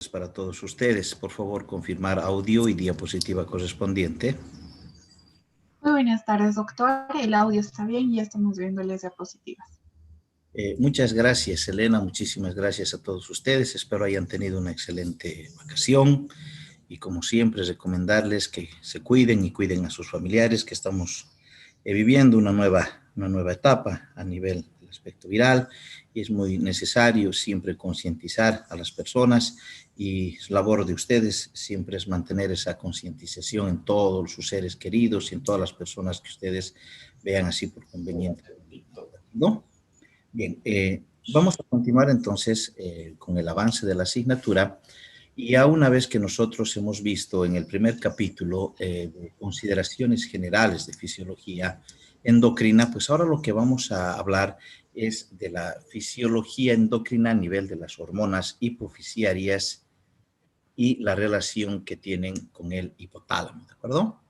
para todos ustedes. Por favor, confirmar audio y diapositiva correspondiente. Muy buenas tardes, doctor. El audio está bien y ya estamos viendo las diapositivas. Muchas gracias, Elena. Muchísimas gracias a todos ustedes. Espero hayan tenido una excelente vacación. Y como siempre, recomendarles que se cuiden y cuiden a sus familiares, que estamos viviendo una nueva etapa a nivel del aspecto viral. Y es muy necesario siempre concientizar a las personas, y la labor de ustedes siempre es mantener esa concientización en todos sus seres queridos y en todas las personas que ustedes vean así por conveniente, ¿no? Bien, vamos a continuar entonces con el avance de la asignatura. Y ya una vez que nosotros hemos visto en el primer capítulo de consideraciones generales de fisiología endocrina, pues ahora lo que vamos a hablar es de la fisiología endocrina a nivel de las hormonas hipofisiarias y la relación que tienen con el hipotálamo, ¿de acuerdo?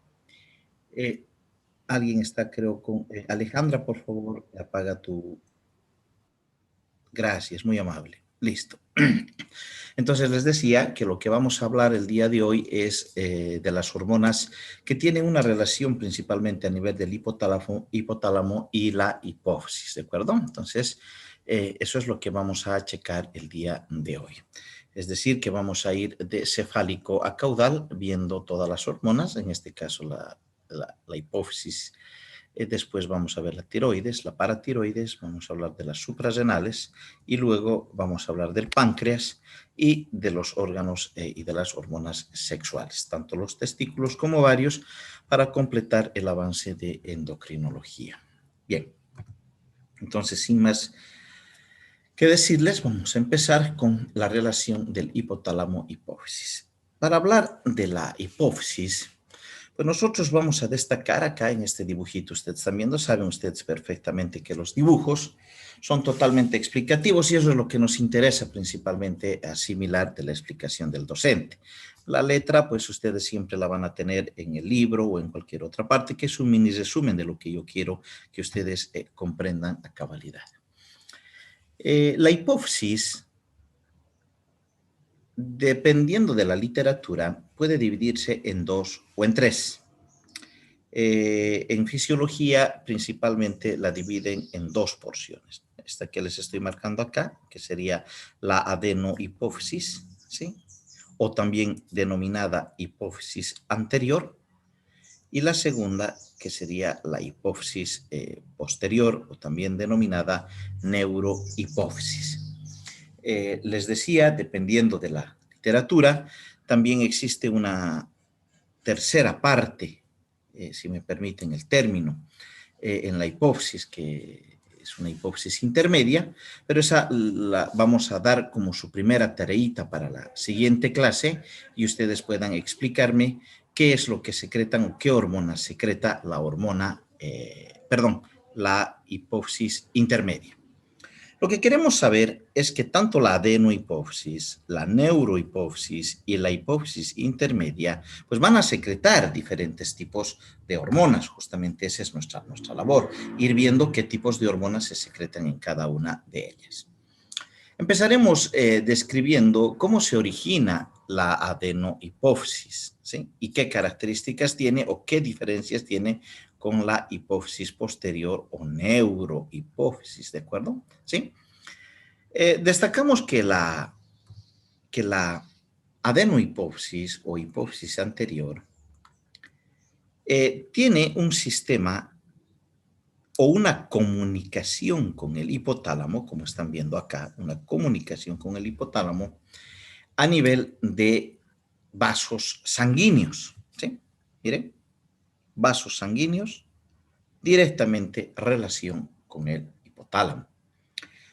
Alguien está, creo, con... Alejandra, por favor, apaga tu... Gracias, muy amable. Listo. Entonces les decía que lo que vamos a hablar el día de hoy es de las hormonas que tienen una relación principalmente a nivel del hipotálamo y la hipófisis, ¿de acuerdo? Entonces, eso es lo que vamos a checar el día de hoy. Es decir, que vamos a ir de cefálico a caudal viendo todas las hormonas, en este caso la hipófisis. Después vamos a ver la tiroides, la paratiroides, vamos a hablar de las suprarrenales y luego vamos a hablar del páncreas y de los órganos y de las hormonas sexuales, tanto los testículos como ovarios, para completar el avance de endocrinología. Bien, entonces sin más que decirles, vamos a empezar con la relación del hipotálamo-hipófisis. Para hablar de la hipófisis, pues nosotros vamos a destacar acá en este dibujito. Ustedes están viendo, saben ustedes perfectamente que los dibujos son totalmente explicativos y eso es lo que nos interesa principalmente asimilar de la explicación del docente. La letra, pues ustedes siempre la van a tener en el libro o en cualquier otra parte, que es un mini resumen de lo que yo quiero que ustedes comprendan a cabalidad. La hipófisis, dependiendo de la literatura, puede dividirse en dos o en tres. En fisiología, principalmente la dividen en dos porciones. Esta que les estoy marcando acá, que sería la adenohipófisis, ¿sí? O también denominada hipófisis anterior. Y la segunda, que sería la hipófisis posterior, o también denominada neurohipófisis. Les decía, dependiendo de la literatura, también existe una tercera parte, si me permiten el término, en la hipófisis, que es una hipófisis intermedia, pero esa la vamos a dar como su primera tareita para la siguiente clase y ustedes puedan explicarme qué es lo que secretan o qué hormona secreta la la hipófisis intermedia. Lo que queremos saber es que tanto la adenohipófisis, la neurohipófisis y la hipófisis intermedia pues van a secretar diferentes tipos de hormonas. Justamente esa es nuestra labor, ir viendo qué tipos de hormonas se secretan en cada una de ellas. Empezaremos describiendo cómo se origina la adenohipófisis, ¿sí? Y qué características tiene o qué diferencias tiene con la hipófisis posterior o neurohipófisis, ¿de acuerdo? ¿Sí? Destacamos que la adenohipófisis o hipófisis anterior tiene un sistema o una comunicación con el hipotálamo, como están viendo acá, una comunicación con el hipotálamo a nivel de vasos sanguíneos, ¿sí? Miren, vasos sanguíneos, directamente relación con el hipotálamo.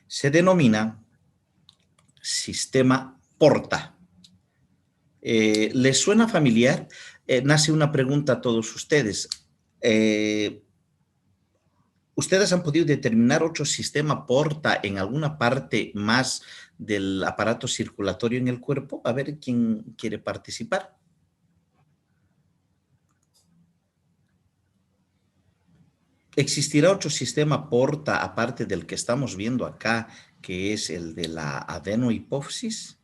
Se denomina sistema Porta. ¿Les suena familiar? Nace una pregunta a todos ustedes. ¿Ustedes han podido determinar otro sistema Porta en alguna parte más del aparato circulatorio en el cuerpo? A ver quién quiere participar. ¿Existirá otro sistema Porta aparte del que estamos viendo acá, que es el de la adenohipófisis?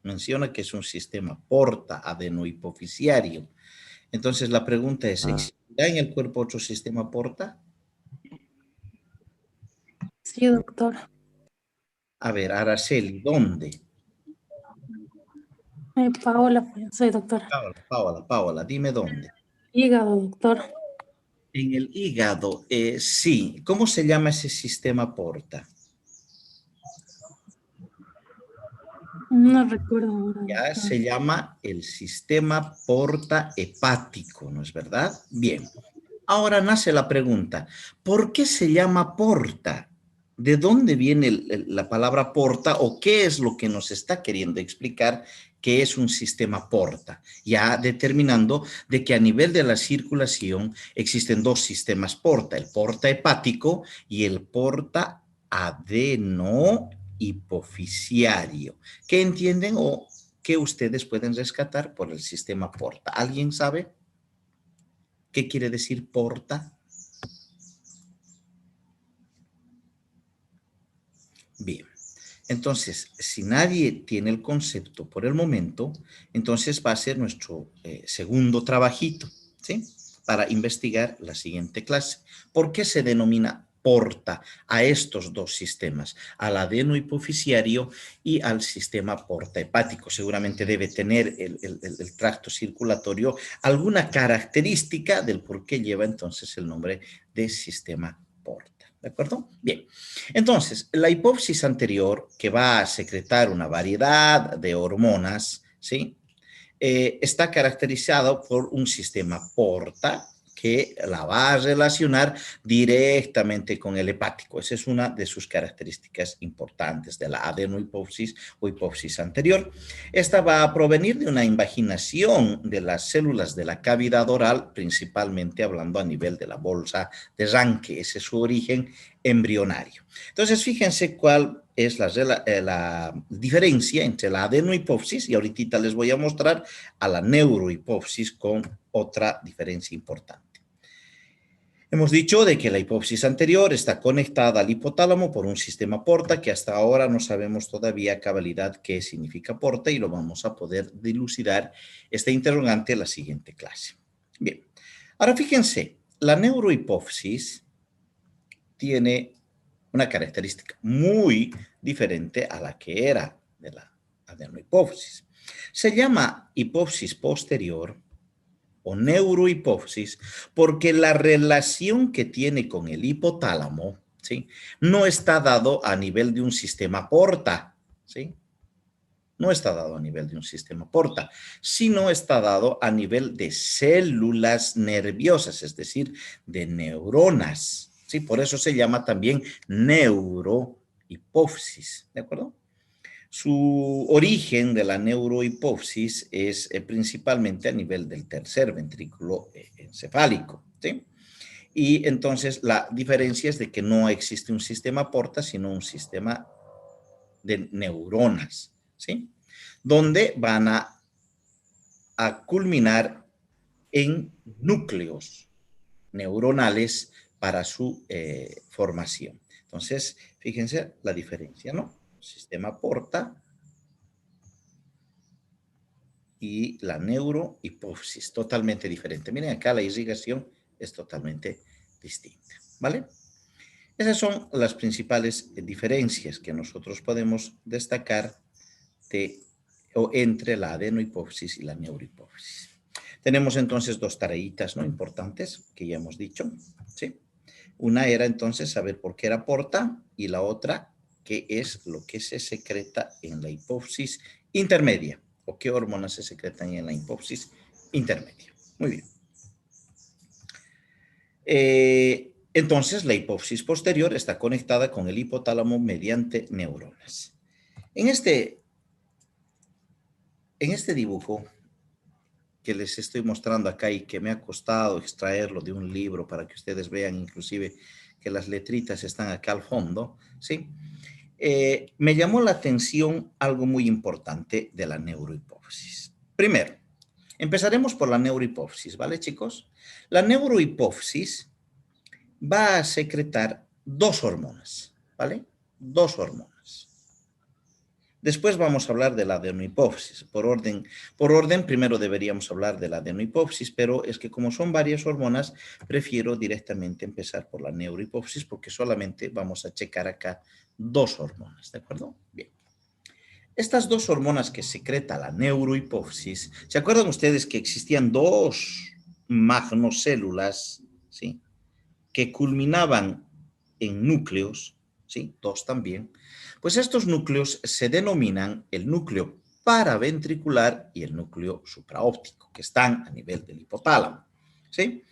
menciona que es un sistema porta adenohipoficiario. Entonces la pregunta es, ¿existirá en el cuerpo otro sistema porta? Sí, doctor. A ver, Araceli, ¿dónde? Paola, soy doctora. Paola, dime dónde. Hígado, doctor. En el hígado, sí. ¿Cómo se llama ese sistema porta? No recuerdo ahora, Ya doctor. se llama el sistema porta hepático, ¿no es verdad? Bien. Ahora nace la pregunta, ¿por qué se llama porta? ¿De dónde viene la palabra porta o qué es lo que nos está queriendo explicar que es un sistema porta? Ya determinando de que a nivel de la circulación existen dos sistemas porta, el porta hepático y el porta adenohipoficiario. ¿Qué entienden o qué ustedes pueden rescatar por el sistema porta? ¿Alguien sabe qué quiere decir porta? Bien, entonces, si nadie tiene el concepto por el momento, entonces va a ser nuestro segundo trabajito, ¿sí? Para investigar la siguiente clase. ¿Por qué se denomina porta a estos dos sistemas, al adenohipoficiario y al sistema porta hepático? Seguramente debe tener el tracto circulatorio alguna característica del por qué lleva entonces el nombre de sistema porta. ¿De acuerdo? Bien. Entonces, la hipófisis anterior, que va a secretar una variedad de hormonas, ¿sí? Está caracterizado por un sistema porta que la va a relacionar directamente con el hepático. Esa es una de sus características importantes de la adenohipófisis o hipófisis anterior. Esta va a provenir de una invaginación de las células de la cavidad oral, principalmente hablando a nivel de la bolsa de Ranke. Ese es su origen embrionario. Entonces, fíjense cuál es la diferencia entre la adenohipófisis, y ahorita les voy a mostrar a la neurohipófisis con otra diferencia importante. Hemos dicho de que la hipófisis anterior está conectada al hipotálamo por un sistema porta que hasta ahora no sabemos todavía a cabalidad qué significa porta y lo vamos a poder dilucidar este interrogante en la siguiente clase. Bien, ahora fíjense, la neurohipófisis tiene una característica muy diferente a la que era de la adenohipófisis. Se llama hipófisis posterior o neurohipófisis porque la relación que tiene con el hipotálamo, ¿sí?, no está dado a nivel de un sistema porta, ¿sí? No está dado a nivel de un sistema porta, sino está dado a nivel de células nerviosas, es decir, de neuronas, ¿sí? Por eso se llama también neurohipófisis, ¿de acuerdo? Su origen de la neurohipófisis es principalmente a nivel del tercer ventrículo encefálico, ¿sí? Y entonces la diferencia es de que no existe un sistema porta, sino un sistema de neuronas, ¿sí? Donde van a culminar en núcleos neuronales para su formación. Entonces, fíjense la diferencia, ¿no? Sistema porta y la neurohipófisis, totalmente diferente. Miren, acá la irrigación es totalmente distinta, ¿vale? Esas son las principales diferencias que nosotros podemos destacar o entre la adenohipófisis y la neurohipófisis. Tenemos entonces dos tareitas, ¿no?, importantes que ya hemos dicho, ¿sí? Una era entonces saber por qué era porta y la otra qué es lo que se secreta en la hipófisis intermedia o qué hormonas se secretan en la hipófisis intermedia. Muy bien. Entonces, la hipófisis posterior está conectada con el hipotálamo mediante neuronas. En este dibujo que les estoy mostrando acá y que me ha costado extraerlo de un libro para que ustedes vean inclusive que las letritas están acá al fondo, ¿sí? Me llamó la atención algo muy importante de la neurohipófisis. Primero, empezaremos por la neurohipófisis, ¿vale, chicos? La neurohipófisis va a secretar dos hormonas, ¿vale? Dos hormonas. Después vamos a hablar de la adenohipófisis. Por orden, primero deberíamos hablar de la adenohipófisis, pero es que como son varias hormonas, prefiero directamente empezar por la neurohipófisis porque solamente vamos a checar acá 2 hormonas, ¿de acuerdo? Bien. Estas 2 hormonas que secreta la neurohipófisis, ¿se acuerdan ustedes que existían 2 magnocélulas, ¿sí?, que culminaban en núcleos, ¿sí?, 2 también? Pues estos núcleos se denominan el núcleo paraventricular y el núcleo supraóptico, que están a nivel del hipotálamo, ¿sí?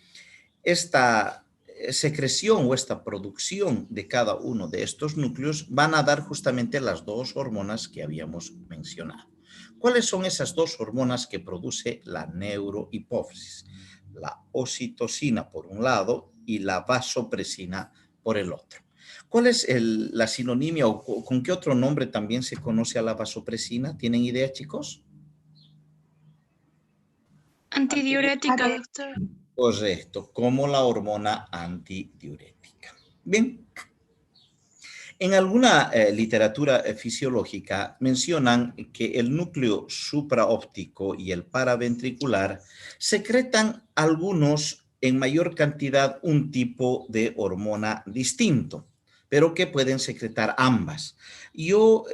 Esta secreción o esta producción de cada uno de estos núcleos van a dar justamente las 2 hormonas que habíamos mencionado. ¿Cuáles son esas 2 hormonas que produce la neurohipófisis? La oxitocina por un lado y la vasopresina por el otro. ¿Cuál es la sinonimia o con qué otro nombre también se conoce a la vasopresina? ¿Tienen idea, chicos? Antidiurética, doctor. Correcto, como la hormona antidiurética. Bien. En alguna literatura fisiológica mencionan que el núcleo supraóptico y el paraventricular secretan algunos en mayor cantidad un tipo de hormona distinto, pero que pueden secretar ambas. Yo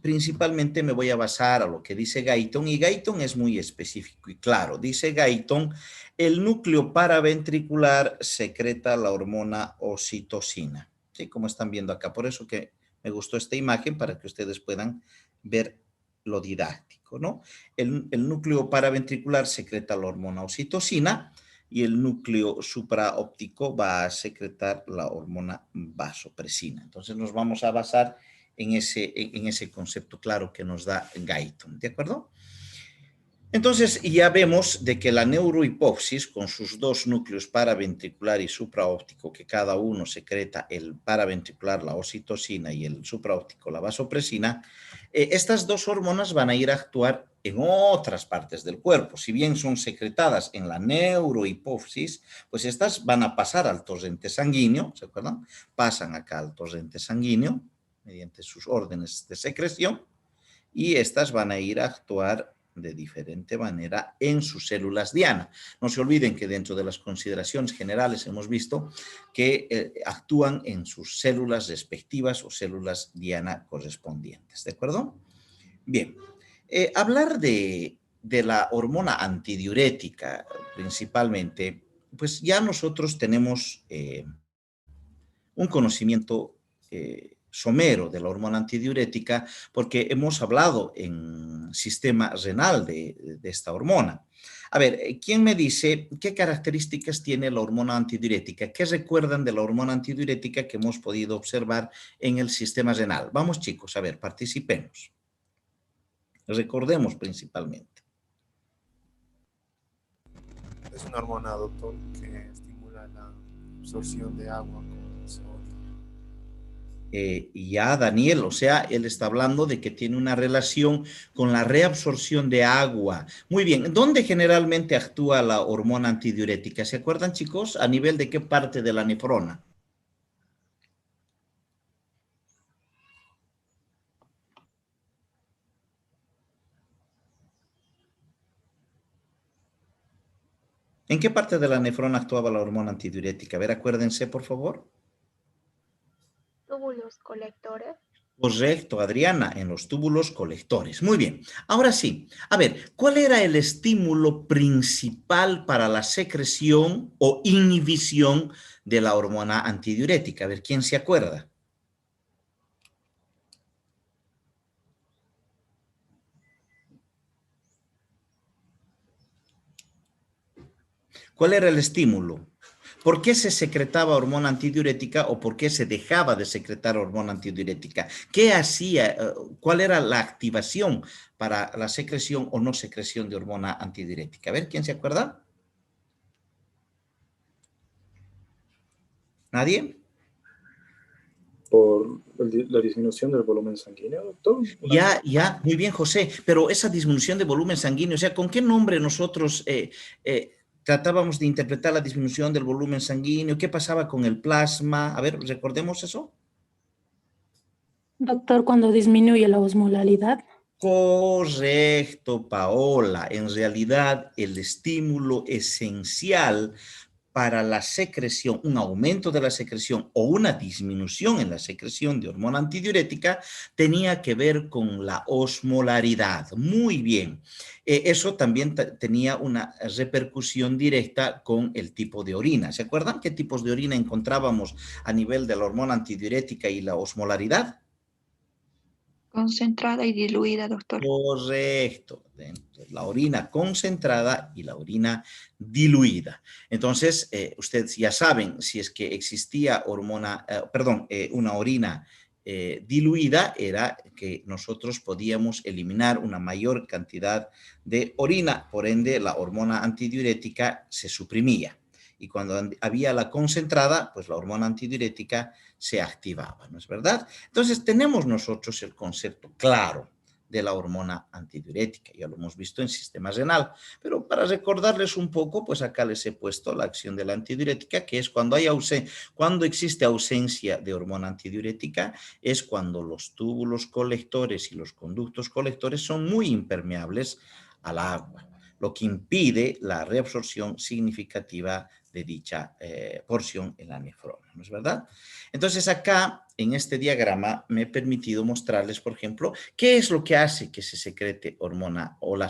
principalmente me voy a basar a lo que dice Guyton, y Guyton es muy específico y claro. Dice Guyton, el núcleo paraventricular secreta la hormona oxitocina. ¿Sí? Como están viendo acá. Por eso que me gustó esta imagen, para que ustedes puedan ver lo didáctico, ¿no? El núcleo paraventricular secreta la hormona oxitocina y el núcleo supraóptico va a secretar la hormona vasopresina. Entonces nos vamos a basar en ese concepto claro que nos da Guyton, ¿de acuerdo? Entonces ya vemos de que la neurohipófisis, con sus 2 núcleos paraventricular y supraóptico, que cada uno secreta, el paraventricular la oxitocina y el supraóptico la vasopresina, estas 2 hormonas van a ir a actuar en otras partes del cuerpo. Si bien son secretadas en la neurohipófisis, pues estas van a pasar al torrente sanguíneo, ¿se acuerdan? Pasan acá al torrente sanguíneo mediante sus órdenes de secreción, y estas van a ir a actuar de diferente manera en sus células diana. No se olviden que dentro de las consideraciones generales hemos visto que actúan en sus células respectivas o células diana correspondientes, ¿de acuerdo? Bien, hablar de la hormona antidiurética principalmente, pues ya nosotros tenemos un conocimiento somero de la hormona antidiurética, porque hemos hablado en sistema renal de esta hormona. A ver, ¿quién me dice qué características tiene la hormona antidiurética? ¿Qué recuerdan de la hormona antidiurética que hemos podido observar en el sistema renal? Vamos, chicos, a ver, participemos. Recordemos principalmente. Es una hormona, doctor, que estimula la absorción de agua con sodio. Ya, Daniel, o sea, él está hablando de que tiene una relación con la reabsorción de agua. Muy bien, ¿dónde generalmente actúa la hormona antidiurética? ¿Se acuerdan, chicos? ¿A nivel de qué parte de la nefrona? ¿En qué parte de la nefrona actuaba la hormona antidiurética? A ver, acuérdense, por favor. Túbulos colectores. Correcto, Adriana, en los túbulos colectores. Muy bien. Ahora sí, a ver, ¿cuál era el estímulo principal para la secreción o inhibición de la hormona antidiurética? A ver, ¿quién se acuerda? ¿Cuál era el estímulo? ¿Por qué se secretaba hormona antidiurética o por qué se dejaba de secretar hormona antidiurética? ¿Qué hacía? ¿Cuál era la activación para la secreción o no secreción de hormona antidiurética? A ver, ¿quién se acuerda? ¿Nadie? Por la disminución del volumen sanguíneo, doctor. Ya, muy bien, José, pero esa disminución de volumen sanguíneo, o sea, ¿con qué nombre nosotros tratábamos de interpretar la disminución del volumen sanguíneo? ¿Qué pasaba con el plasma? A ver, recordemos eso. Doctor, cuando disminuye la osmolaridad. Correcto, Paola. En realidad, el estímulo esencial para la secreción, un aumento de la secreción o una disminución en la secreción de hormona antidiurética tenía que ver con la osmolaridad. Muy bien. Eso también tenía una repercusión directa con el tipo de orina. ¿Se acuerdan qué tipos de orina encontrábamos a nivel de la hormona antidiurética y la osmolaridad? Concentrada y diluida, doctor. Correcto. La orina concentrada y la orina diluida. Entonces, ustedes ya saben, si es que existía una orina diluida, era que nosotros podíamos eliminar una mayor cantidad de orina, por ende la hormona antidiurética se suprimía. Y cuando había la concentrada, pues la hormona antidiurética se activaba, ¿no es verdad? Entonces tenemos nosotros el concepto claro de la hormona antidiurética, ya lo hemos visto en sistema renal, pero para recordarles un poco, pues acá les he puesto la acción de la antidiurética, que es cuando existe ausencia de hormona antidiurética, es cuando los túbulos colectores y los conductos colectores son muy impermeables al agua, lo que impide la reabsorción significativa de dicha porción en la nefrona, ¿no es verdad? Entonces acá, en este diagrama, me he permitido mostrarles, por ejemplo, qué es lo que hace que se secrete hormona o la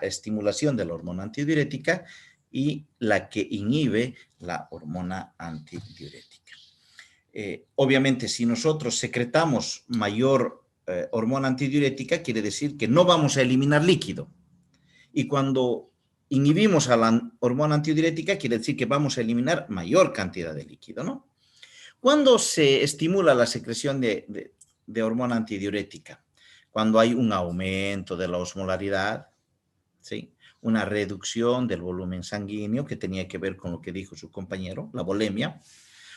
estimulación de la hormona antidiurética y la que inhibe la hormona antidiurética. Obviamente, si nosotros secretamos mayor hormona antidiurética, quiere decir que no vamos a eliminar líquido. Y cuando inhibimos a la hormona antidiurética, quiere decir que vamos a eliminar mayor cantidad de líquido, ¿no? ¿Cuándo se estimula la secreción de hormona antidiurética? Cuando hay un aumento de la osmolaridad, ¿sí? Una reducción del volumen sanguíneo, que tenía que ver con lo que dijo su compañero, la volemia.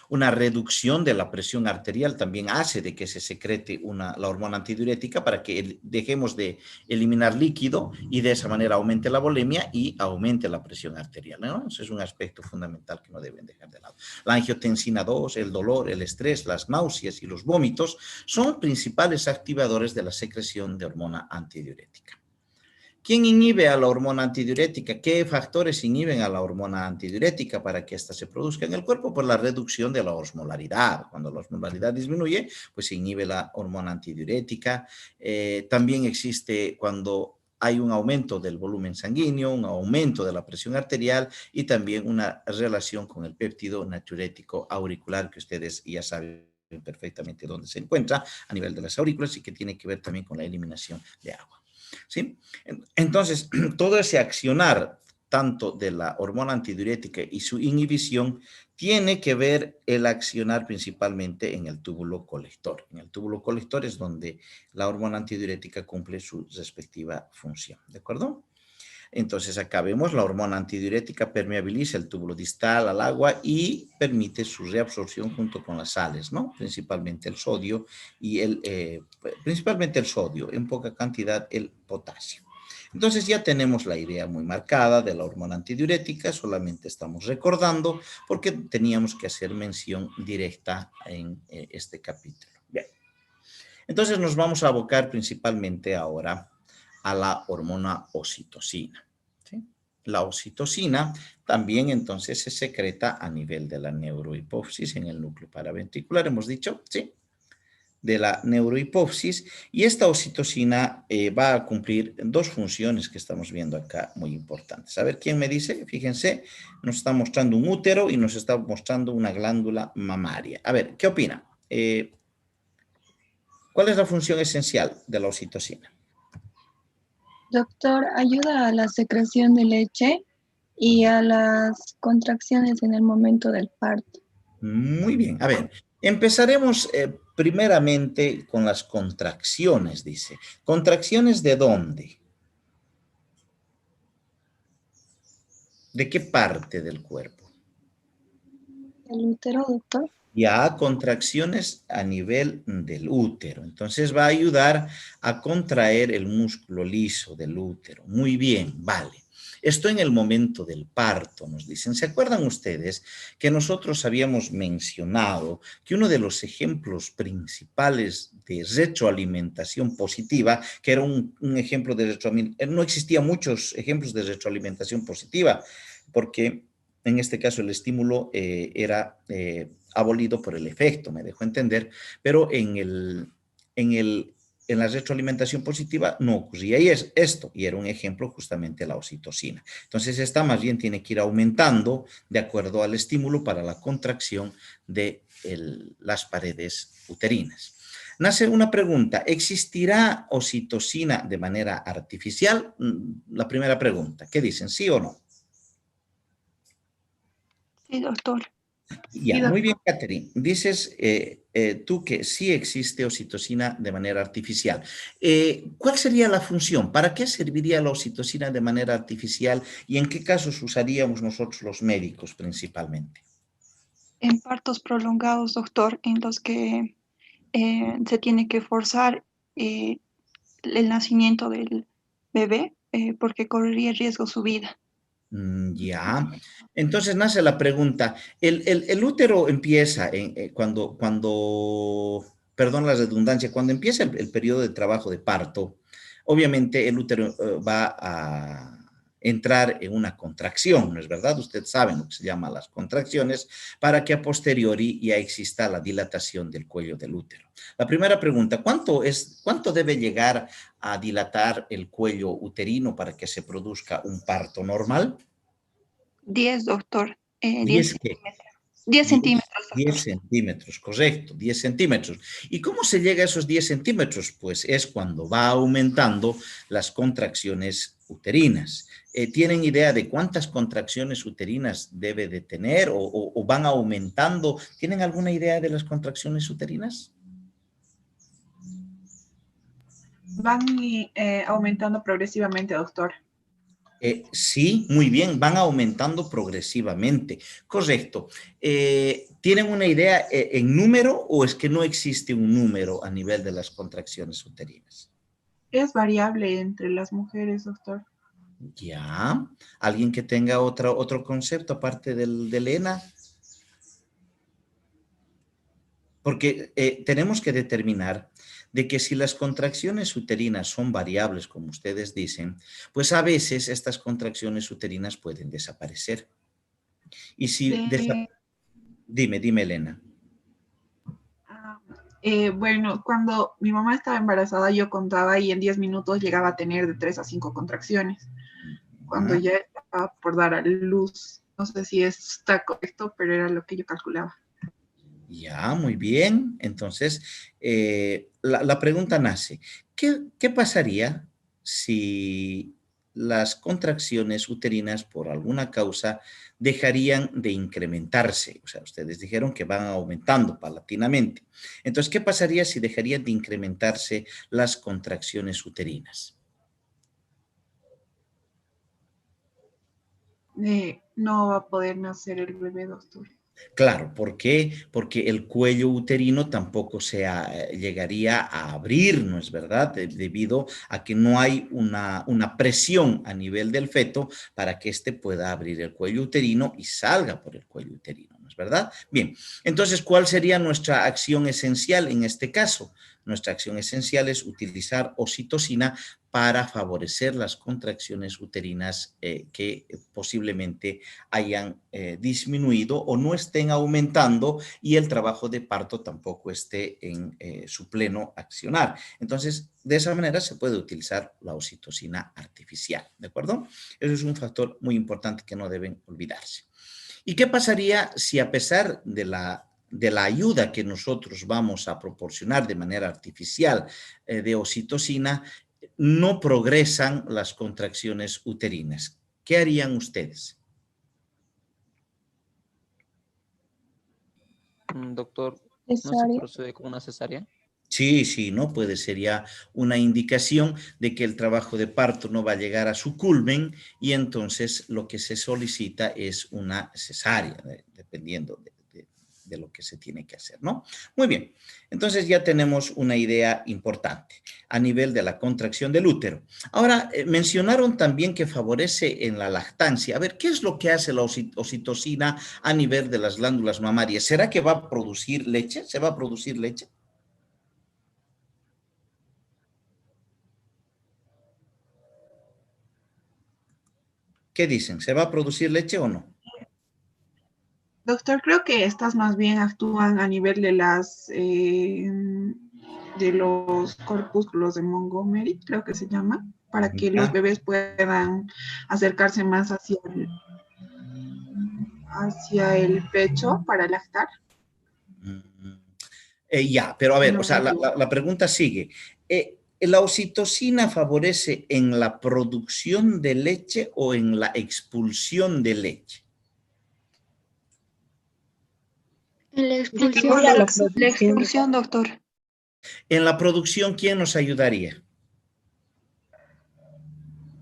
Una reducción de la presión arterial también hace de que se secrete la hormona antidiurética para que dejemos de eliminar líquido y de esa manera aumente la volemia y aumente la presión arterial, ¿no? Ese es un aspecto fundamental que no deben dejar de lado. La angiotensina 2, el dolor, el estrés, las náuseas y los vómitos son principales activadores de la secreción de hormona antidiurética. ¿Quién inhibe a la hormona antidiurética? ¿Qué factores inhiben a la hormona antidiurética para que ésta se produzca en el cuerpo? Pues la reducción de la osmolaridad. Cuando la osmolaridad disminuye, pues se inhibe la hormona antidiurética. También existe cuando hay un aumento del volumen sanguíneo, un aumento de la presión arterial y también una relación con el péptido natriurético auricular, que ustedes ya saben perfectamente dónde se encuentra a nivel de las aurículas y que tiene que ver también con la eliminación de agua. ¿Sí? Entonces, todo ese accionar tanto de la hormona antidiurética y su inhibición tiene que ver el accionar principalmente en el túbulo colector. En el túbulo colector es donde la hormona antidiurética cumple su respectiva función, ¿de acuerdo? Entonces acá vemos la hormona antidiurética permeabiliza el túbulo distal al agua y permite su reabsorción junto con las sales, ¿no? Principalmente el sodio y principalmente el sodio, en poca cantidad el potasio. Entonces ya tenemos la idea muy marcada de la hormona antidiurética, solamente estamos recordando porque teníamos que hacer mención directa en este capítulo. Bien. Entonces nos vamos a abocar principalmente ahora a la hormona oxitocina. ¿Sí? La oxitocina también entonces se secreta a nivel de la neurohipófisis en el núcleo paraventricular, hemos dicho, ¿sí? De la neurohipófisis, y esta oxitocina va a cumplir dos funciones que estamos viendo acá muy importantes. A ver, ¿quién me dice? Fíjense, nos está mostrando un útero y nos está mostrando una glándula mamaria. A ver, ¿qué opina? ¿Cuál es la función esencial de la oxitocina? Doctor, ayuda a la secreción de leche y a las contracciones en el momento del parto. Muy bien. A ver, empezaremos primeramente con las contracciones, dice. ¿Contracciones de dónde? ¿De qué parte del cuerpo? ¿El útero, doctor? Ya, contracciones a nivel del útero. Entonces va a ayudar a contraer el músculo liso del útero. Muy bien, vale. Esto en el momento del parto, nos dicen. ¿Se acuerdan ustedes que nosotros habíamos mencionado que uno de los ejemplos principales de retroalimentación positiva, que era un ejemplo de retroalimentación, no existían muchos ejemplos de retroalimentación positiva, porque en este caso el estímulo era abolido por el efecto, me dejó entender, pero en la retroalimentación positiva no ocurría esto, y era un ejemplo justamente la oxitocina. Entonces esta más bien tiene que ir aumentando de acuerdo al estímulo para la contracción de las paredes uterinas. Nace una pregunta, ¿existirá oxitocina de manera artificial? La primera pregunta, ¿qué dicen? ¿Sí o no? Sí, doctor. Ya, Sí, muy bien, doctor. Catherine. Dices tú que sí existe oxitocina de manera artificial. ¿Cuál sería la función? ¿Para qué serviría la oxitocina de manera artificial y en qué casos usaríamos nosotros los médicos principalmente? En partos prolongados, doctor, en los que se tiene que forzar eh, el nacimiento del bebé porque correría riesgo su vida. Ya. Entonces nace la pregunta. El útero empieza perdón la redundancia, cuando empieza el periodo de trabajo de parto, obviamente el útero va a entrar en una contracción, ¿no es verdad? Usted sabe lo que se llama las contracciones, para que a posteriori ya exista la dilatación del cuello del útero. La primera pregunta, ¿cuánto debe llegar a dilatar el cuello uterino para que se produzca un parto normal? 10, doctor. 10 10 ¿qué? centímetros. 10 10, centímetros, doctor. 10 centímetros, correcto, 10 centímetros. ¿Y cómo se llega a esos 10 centímetros? Pues es cuando va aumentando las contracciones uterinas. ¿Tienen idea de cuántas contracciones uterinas debe de tener o van aumentando? ¿Tienen alguna idea de las contracciones uterinas? Van aumentando progresivamente, doctor. Sí, muy bien, van aumentando progresivamente. Correcto. ¿Tienen una idea en número o es que no existe un número a nivel de las contracciones uterinas? Es variable entre las mujeres, doctor. Ya. ¿Alguien que tenga otro concepto aparte del ENA? Porque tenemos que determinar de que si las contracciones uterinas son variables, como ustedes dicen, pues a veces estas contracciones uterinas pueden desaparecer. Y si De, Dime, Elena. ah, bueno, cuando mi mamá estaba embarazada, yo contaba y en 10 minutos llegaba a tener de 3 a 5 contracciones. Cuando Ah, ya estaba por dar a luz, no sé si está correcto, pero era lo que yo calculaba. ya, muy bien. Entonces, la pregunta nace, ¿qué pasaría si las contracciones uterinas por alguna causa dejarían de incrementarse? O sea, ustedes dijeron que van aumentando paulatinamente. Entonces, ¿qué pasaría si dejarían de incrementarse las contracciones uterinas? No va a poder nacer el bebé, doctor. Claro, ¿por qué? Porque el cuello uterino tampoco llegaría a abrir, ¿no es verdad? Debido a que no hay una presión a nivel del feto para que éste pueda abrir el cuello uterino y salga por el cuello uterino, ¿no es verdad? Bien, entonces, ¿cuál sería nuestra acción esencial en este caso? Nuestra acción esencial es utilizar oxitocina para favorecer las contracciones uterinas que posiblemente hayan disminuido o no estén aumentando y el trabajo de parto tampoco esté en su pleno accionar. Entonces, de esa manera se puede utilizar la oxitocina artificial, ¿de acuerdo? Eso es un factor muy importante que no deben olvidarse. ¿Y qué pasaría si a pesar de la ayuda que nosotros vamos a proporcionar de manera artificial de oxitocina, no progresan las contracciones uterinas? ¿Qué harían ustedes? Doctor, ¿no se Cesárea. procede con una cesárea? Sí, no puede ser ya una indicación de que el trabajo de parto no va a llegar a su culmen y entonces lo que se solicita es una cesárea, dependiendo de lo que se tiene que hacer, ¿no? Muy bien, entonces ya tenemos una idea importante a nivel de la contracción del útero. Ahora, mencionaron también que favorece en la lactancia. A ver, ¿qué es lo que hace la oxitocina a nivel de las glándulas mamarias? ¿Será que va a producir leche? ¿Se va a producir leche? ¿Qué dicen? ¿Se va a producir leche o no? Doctor, creo que estas más bien actúan a nivel de de los corpúsculos de Montgomery, creo que se llama, para que los bebés puedan acercarse más hacia el pecho para lactar. Ya, pero a ver, No o sea, me equivoco. la pregunta sigue. ¿La oxitocina favorece en la producción de leche o en la expulsión de leche? En la Sí, expulsión. la expulsión, doctor. En la producción, ¿quién nos ayudaría?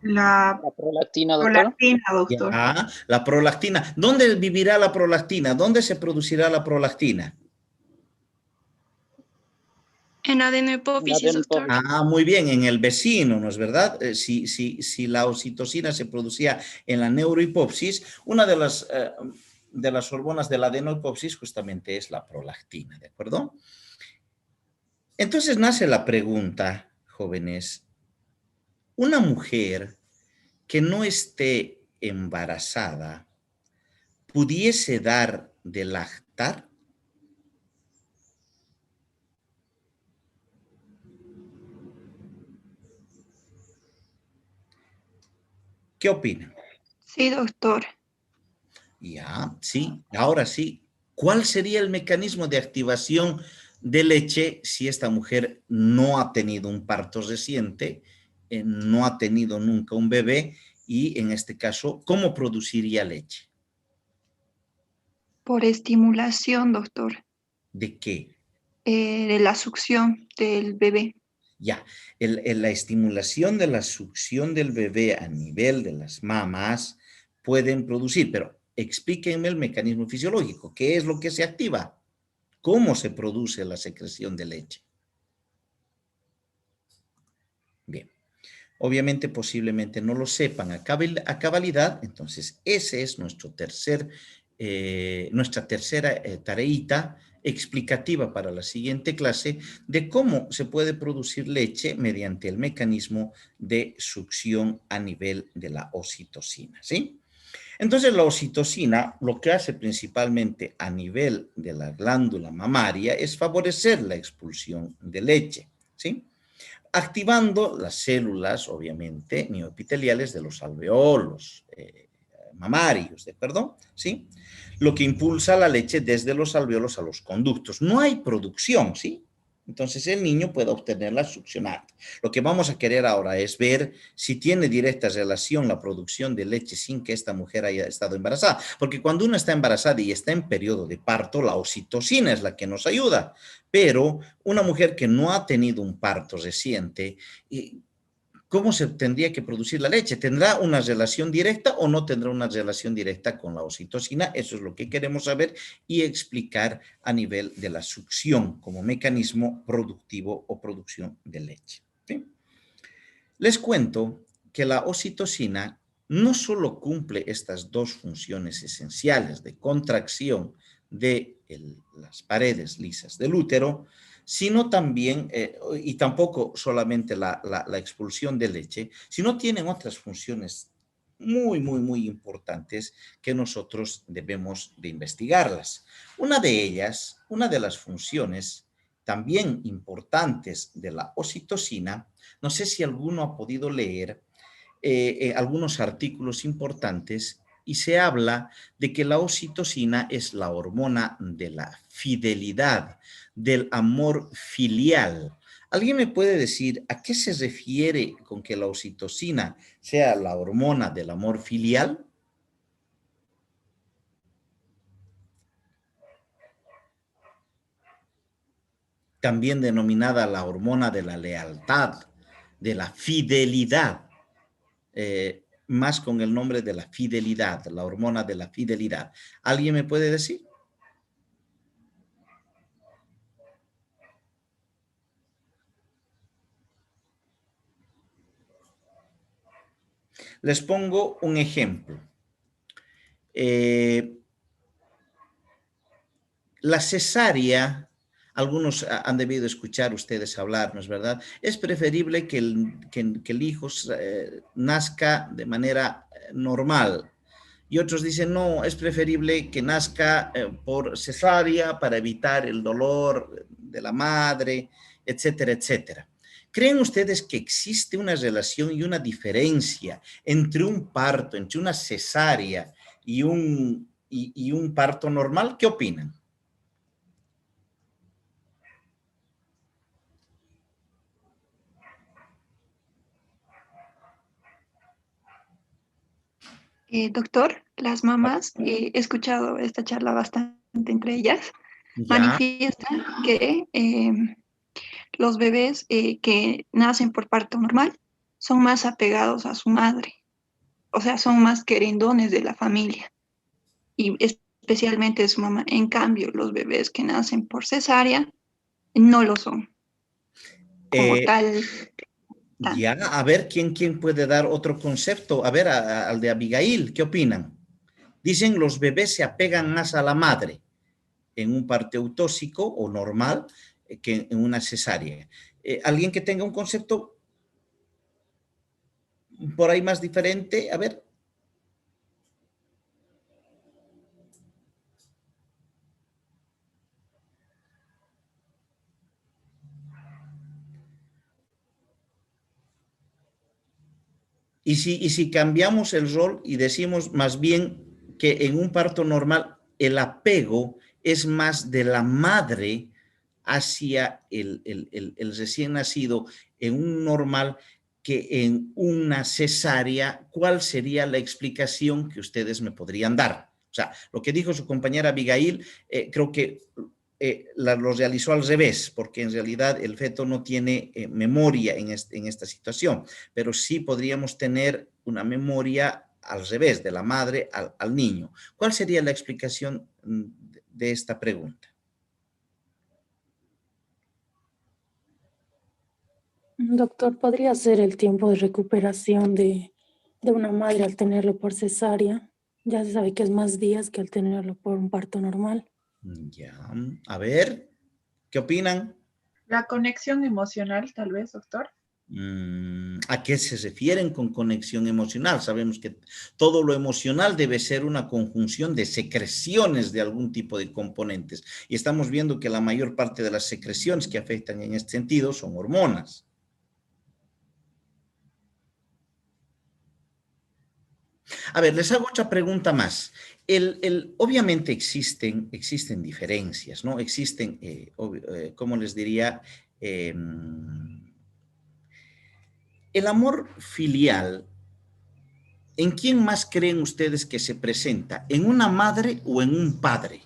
La La prolactina, doctor. prolactina, doctor. Ya, la prolactina. ¿Dónde vivirá la prolactina? ¿Dónde se producirá la prolactina? En adenohipófisis, doctor. Ah, muy bien, en el vecino, ¿no es verdad? Si la oxitocina se producía en la neurohipófisis, una de las hormonas de la adenohipófisis justamente es la prolactina, ¿de acuerdo? Entonces nace la pregunta, jóvenes, ¿una mujer que no esté embarazada pudiese dar de lactar? ¿Qué opinan? Sí, doctor. Ya, sí, ahora sí. ¿Cuál sería el mecanismo de activación de leche si esta mujer no ha tenido un parto reciente, no ha tenido nunca un bebé y en este caso, ¿cómo produciría leche? Por estimulación, doctor, ¿De qué? de la succión del bebé. Ya, la estimulación de la succión del bebé a nivel de las mamas pueden producir, pero explíquenme el mecanismo fisiológico. ¿Qué es lo que se activa? ¿Cómo se produce la secreción de leche? Bien, obviamente posiblemente no lo sepan a cabalidad, entonces ese es nuestra tercera tareita explicativa para la siguiente clase de cómo se puede producir leche mediante el mecanismo de succión a nivel de la oxitocina, ¿sí? Entonces la oxitocina lo que hace principalmente a nivel de la glándula mamaria es favorecer la expulsión de leche, ¿sí? Activando las células, obviamente, neoepiteliales de los alveolos mamarios, ¿de acuerdo? ¿Sí? Lo que impulsa la leche desde los alveolos a los conductos. No hay producción, ¿sí? Entonces el niño puede obtenerla succionando. Lo que vamos a querer ahora es ver si tiene directa relación la producción de leche sin que esta mujer haya estado embarazada. Porque cuando uno está embarazada y está en periodo de parto, la oxitocina es la que nos ayuda. Pero una mujer que no ha tenido un parto reciente, ¿cómo se tendría que producir la leche? ¿Tendrá una relación directa o no tendrá una relación directa con la oxitocina? Eso es lo que queremos saber y explicar a nivel de la succión como mecanismo productivo o producción de leche. ¿Sí? Les cuento que la oxitocina no solo cumple estas dos funciones esenciales de contracción de las paredes lisas del útero, sino también, y tampoco solamente la expulsión de leche, sino tienen otras funciones muy importantes que nosotros debemos de investigarlas. Una de ellas, una de las funciones también importantes de la oxitocina, no sé si alguno ha podido leer algunos artículos importantes y se habla de que la oxitocina es la hormona de la fidelidad, del amor filial. ¿Alguien me puede decir a qué se refiere con que la oxitocina sea la hormona del amor filial? También denominada la hormona de la lealtad, de la fidelidad. Más con el nombre de la fidelidad, la hormona de la fidelidad. ¿Alguien me puede decir? Les pongo un ejemplo. La cesárea, algunos han debido escuchar ustedes hablar, ¿no es verdad? Es preferible que el hijo nazca de manera normal. Y otros dicen, no, es preferible que nazca por cesárea para evitar el dolor de la madre, etcétera, etcétera. ¿Creen ustedes que existe una relación y una diferencia entre un parto, entre una cesárea y un parto normal? ¿Qué opinan? Doctor, las mamás, he escuchado esta charla bastante entre ellas, Ya, manifiestan que los bebés que nacen por parto normal son más apegados a su madre, o sea, son más querendones de la familia y especialmente de su mamá. En cambio, los bebés que nacen por cesárea no lo son, como tal. ya, a ver, ¿quién puede dar otro concepto? A ver, al de Abigail, ¿qué opinan? Dicen los bebés se apegan más a la madre en un parto eutóxico o normal que en una cesárea. ¿Alguien que tenga un concepto por ahí más diferente? A ver. Y si cambiamos el rol y decimos más bien que en un parto normal el apego es más de la madre hacia el recién nacido en un normal que en una cesárea, ¿cuál sería la explicación que ustedes me podrían dar? O sea, lo que dijo su compañera Abigail, creo que lo realizó al revés, porque en realidad el feto no tiene memoria en esta situación, pero sí podríamos tener una memoria al revés, de la madre al niño. ¿Cuál sería la explicación de esta pregunta? Doctor, ¿podría ser el tiempo de recuperación de una madre al tenerlo por cesárea? Ya se sabe que es más días que al tenerlo por un parto normal. Ya, a ver, ¿qué opinan? La conexión emocional, tal vez, doctor. ¿A qué se refieren con conexión emocional? Sabemos que todo lo emocional debe ser una conjunción de secreciones de algún tipo de componentes. Y estamos viendo que la mayor parte de las secreciones que afectan en este sentido son hormonas. A ver, les hago otra pregunta más. Obviamente existen diferencias, ¿no? Existen, ¿cómo les diría? El amor filial, ¿en quién más creen ustedes que se presenta? ¿En una madre o en un padre?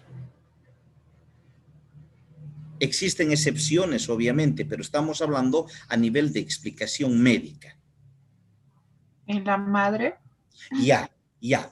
Existen excepciones, obviamente, pero estamos hablando a nivel de explicación médica. En la madre. Ya.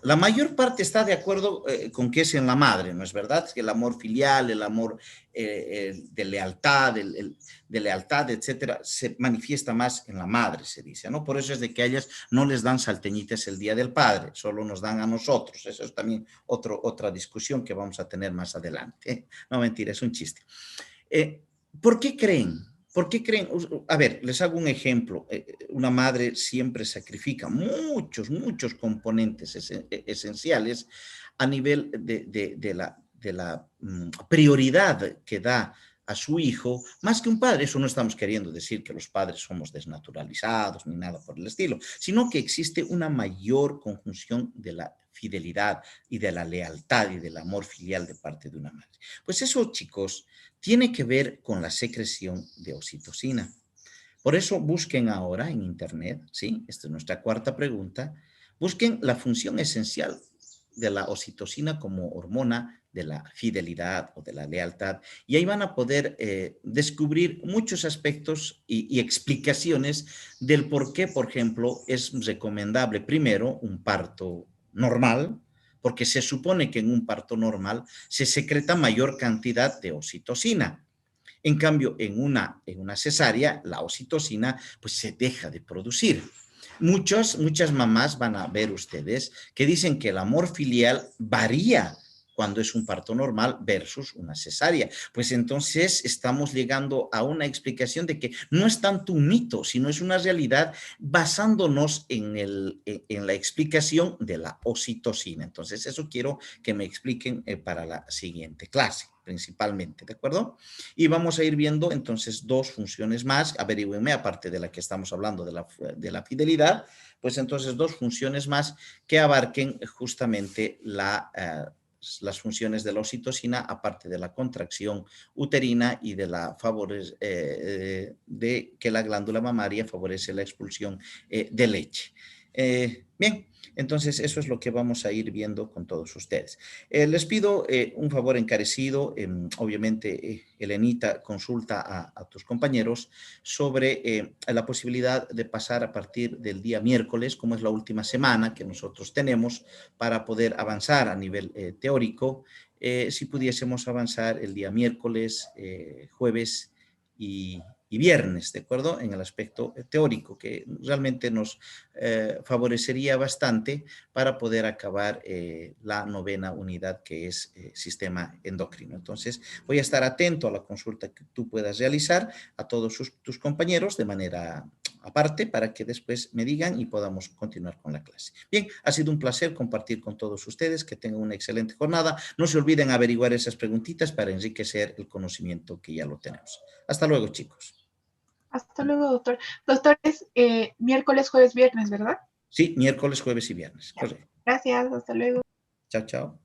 La mayor parte está de acuerdo con que es en la madre, ¿no es verdad? Que el amor filial, el amor de lealtad, de lealtad, etcétera, se manifiesta más en la madre, se dice, ¿no? Por eso es de que a ellas no les dan salteñitas el Día del Padre, solo nos dan a nosotros. Eso es también otra discusión que vamos a tener más adelante. No, mentira, es un chiste. ¿Por qué creen? ¿Por qué creen? A ver, les hago un ejemplo. Una madre siempre sacrifica muchos componentes esenciales a nivel de la prioridad que da a su hijo, más que un padre. Eso no estamos queriendo decir que los padres somos desnaturalizados ni nada por el estilo, sino que existe una mayor conjunción de la fidelidad y de la lealtad y del amor filial de parte de una madre. Pues eso, chicos, tiene que ver con la secreción de oxitocina. Por eso busquen ahora en internet, ¿sí? Esta es nuestra cuarta pregunta, busquen la función esencial de la oxitocina como hormona de la fidelidad o de la lealtad, y ahí van a poder descubrir muchos aspectos y explicaciones del por qué, por ejemplo, es recomendable primero un parto normal, porque se supone que en un parto normal se secreta mayor cantidad de oxitocina. En cambio, en una cesárea, la oxitocina pues se deja de producir. Muchas mamás van a ver ustedes que dicen que el amor filial varía cuando es un parto normal versus una cesárea. Pues entonces estamos llegando a una explicación de que no es tanto un mito, sino es una realidad basándonos en la explicación de la oxitocina. Entonces eso quiero que me expliquen para la siguiente clase, principalmente, ¿de acuerdo? Y vamos a ir viendo entonces dos funciones más, averígüenme, aparte de la que estamos hablando de la fidelidad, pues entonces dos funciones más que abarquen justamente las funciones de la oxitocina, aparte de la contracción uterina y de de que la glándula mamaria favorece la expulsión de leche. Bien, entonces eso es lo que vamos a ir viendo con todos ustedes. Les pido un favor encarecido, obviamente Elenita, consulta a tus compañeros sobre la posibilidad de pasar a partir del día miércoles, como es la última semana que nosotros tenemos para poder avanzar a nivel teórico, si pudiésemos avanzar el día miércoles, jueves y viernes, ¿de acuerdo? En el aspecto teórico, que realmente nos favorecería bastante para poder acabar la 9ª unidad, que es sistema endocrino. Entonces, voy a estar atento a la consulta que tú puedas realizar a todos tus compañeros de manera aparte para que después me digan y podamos continuar con la clase. Bien, ha sido un placer compartir con todos ustedes, que tengan una excelente jornada. No se olviden averiguar esas preguntitas para enriquecer el conocimiento que ya lo tenemos. Hasta luego, chicos. Hasta luego, doctor. Doctor, es miércoles, jueves, viernes, ¿verdad? Sí, miércoles, jueves y viernes. Correcto. Gracias, hasta luego. Chao, chao.